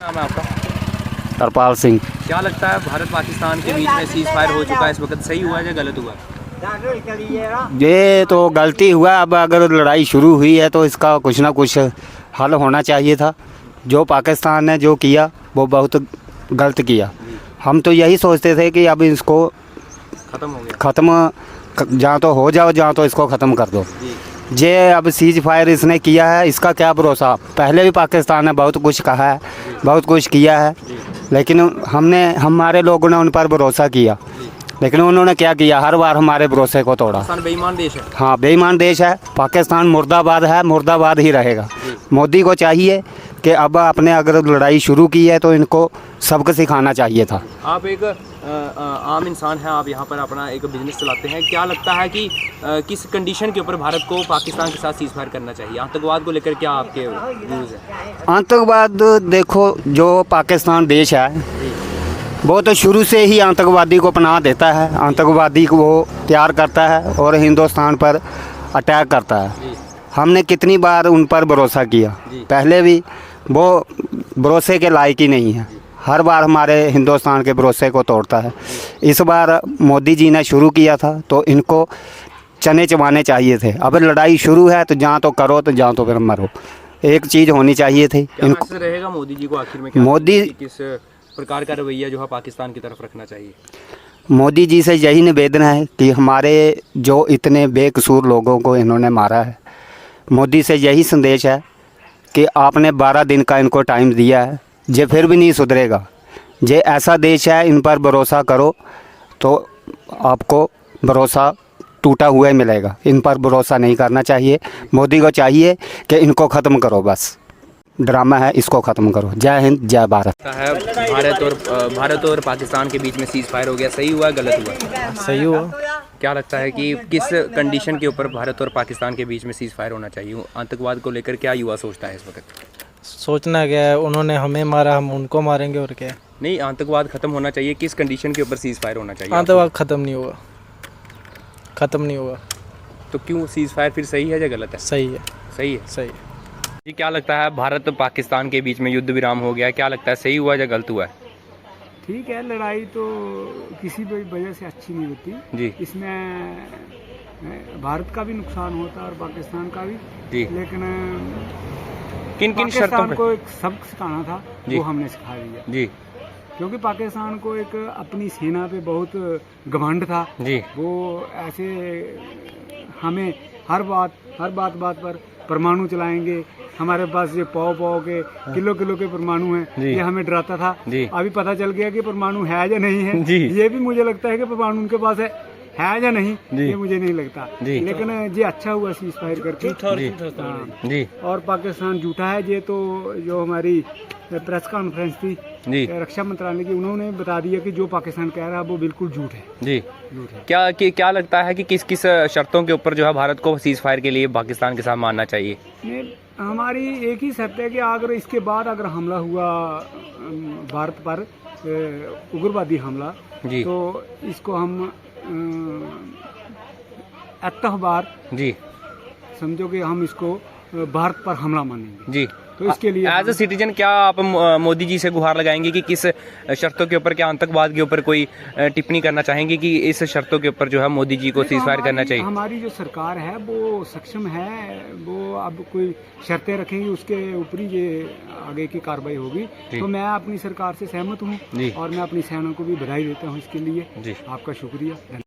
नाम है आपका? हरपाल सिंह। क्या लगता है भारत पाकिस्तान के बीच में सीज फायर हो चुका है इस वक्त, सही हुआ है या गलत हुआ? ये तो गलती हुआ। अब अगर लड़ाई शुरू हुई है तो इसका कुछ ना कुछ हल होना चाहिए था। जो पाकिस्तान ने जो किया वो बहुत गलत किया। हम तो यही सोचते थे कि अब इसको खत्म हो गया, ख़त्म जहाँ तो हो जाओ, जहाँ तो इसको ख़त्म कर दो। जे अब सीज फायर इसने किया है, इसका क्या भरोसा। पहले भी पाकिस्तान ने बहुत कुछ कहा है, बहुत कुछ किया है, लेकिन हमारे लोगों ने उन पर भरोसा किया, लेकिन उन्होंने क्या किया, हर बार हमारे भरोसे को तोड़ा। पाकिस्तान बेईमान देश है। हाँ, बेईमान देश है। पाकिस्तान मुर्दाबाद है, मुर्दाबाद ही रहेगा। मोदी को चाहिए कि अब आपने अगर लड़ाई शुरू की है तो इनको सबक सिखाना चाहिए था। आप एक आम इंसान हैं, आप यहाँ पर अपना एक बिजनेस चलाते हैं। क्या लगता है कि किस कंडीशन के ऊपर भारत को पाकिस्तान के साथ सीज फायर करना चाहिए? आतंकवाद को लेकर क्या आपके व्यूज़ हैं? आतंकवाद देखो, जो पाकिस्तान देश है वो तो शुरू से ही आतंकवादी को पनाह देता है, आतंकवादी को वो तैयार करता है और हिंदुस्तान पर अटैक करता है। हमने कितनी बार उन पर भरोसा किया, पहले भी। वो भरोसे के लायक ही नहीं है, हर बार हमारे हिंदुस्तान के भरोसे को तोड़ता है। इस बार मोदी जी ने शुरू किया था तो इनको चने चबाने चाहिए थे। अब लड़ाई शुरू है तो जहाँ तो करो, तो जहाँ तो फिर मरो। एक चीज़ होनी चाहिए थी। इनको रहेगा मोदी जी को आखिर में मोदी किस प्रकार का रवैया जो है पाकिस्तान की तरफ रखना चाहिए? मोदी जी से यही निवेदन है कि हमारे जो इतने बेकसूर लोगों को इन्होंने मारा है, मोदी से यही संदेश है कि आपने 12 दिन का इनको टाइम दिया है, जे फिर भी नहीं सुधरेगा। जे ऐसा देश है, इन पर भरोसा करो तो आपको भरोसा टूटा हुआ ही मिलेगा। इन पर भरोसा नहीं करना चाहिए। मोदी को चाहिए कि इनको ख़त्म करो, बस ड्रामा है, इसको ख़त्म करो। जय हिंद, जय भारत। है भारत और पाकिस्तान के बीच में सीज फायर हो गया, सही हुआ गलत हुआ? सही हुआ। क्या लगता है कि किस कंडीशन के ऊपर भारत और पाकिस्तान के बीच में सीज फायर होना चाहिए? आतंकवाद को लेकर क्या युवा सोचता है इस वक्त? सोचना क्या है, उन्होंने हमें मारा, हम उनको मारेंगे और क्या। नहीं, आतंकवाद खत्म होना चाहिए। किस कंडीशन के ऊपर सीज फायर होना चाहिए? आतंकवाद ख़त्म नहीं होगा, ख़त्म नहीं होगा। तो क्यों सीज फायर फिर सही है या गलत है? सही है। सही है। सही है। जी, क्या लगता है भारत पाकिस्तान के बीच में युद्ध विराम हो गया, क्या लगता है सही हुआ या गलत हुआ है? ठीक है, लड़ाई तो किसी भी वजह से अच्छी नहीं होती जी। इसमें भारत का भी नुकसान होता है और पाकिस्तान का भी। जी। लेकिन किन किन शर्तों पे? को एक सबक सिखाना था, वो हमने सिखा दिया। जी। क्योंकि पाकिस्तान को एक अपनी सेना पे बहुत घमंड था। जी। वो ऐसे हमें हर बात पर परमाणु चलाएंगे, हमारे पास ये पाव के किलो के परमाणु हैं, ये हमें डराता था। अभी पता चल गया कि परमाणु है या नहीं है। ये भी मुझे लगता है कि परमाणु उनके पास है या नहीं, ये मुझे नहीं लगता। लेकिन ये अच्छा हुआ सीज फायर करके। जी। और पाकिस्तान झूठा है। ये तो जो हमारी प्रेस कॉन्फ्रेंस थी रक्षा मंत्रालय की, उन्होंने बता दिया कि जो पाकिस्तान कह रहा है वो बिल्कुल झूठ है। जी, झूठ है। क्या लगता है कि किस किस शर्तों के ऊपर जो है भारत को सीज फायर के लिए पाकिस्तान के साथ मानना चाहिए? हमारी एक ही शर्त है कि अगर इसके बाद अगर हमला हुआ भारत पर, उग्रवादी हमला, तो इसको हम एतबार समझो कि हम इसको भारत पर हमला मानेंगे। जी। तो इसके लिए एज ए सिटीजन क्या आप मोदी जी से गुहार लगाएंगे कि किस शर्तों के ऊपर, क्या आतंकवाद के ऊपर कोई टिप्पणी करना चाहेंगे कि इस शर्तों के ऊपर जो है मोदी जी को सीज फायर करना चाहिए? हमारी जो सरकार है वो सक्षम है, वो अब कोई शर्तें रखेंगी उसके ऊपर ही ये आगे की कार्रवाई होगी। तो मैं अपनी सरकार से सहमत हूँ और मैं अपनी सेना को भी बधाई देता हूँ इसके लिए। आपका शुक्रिया।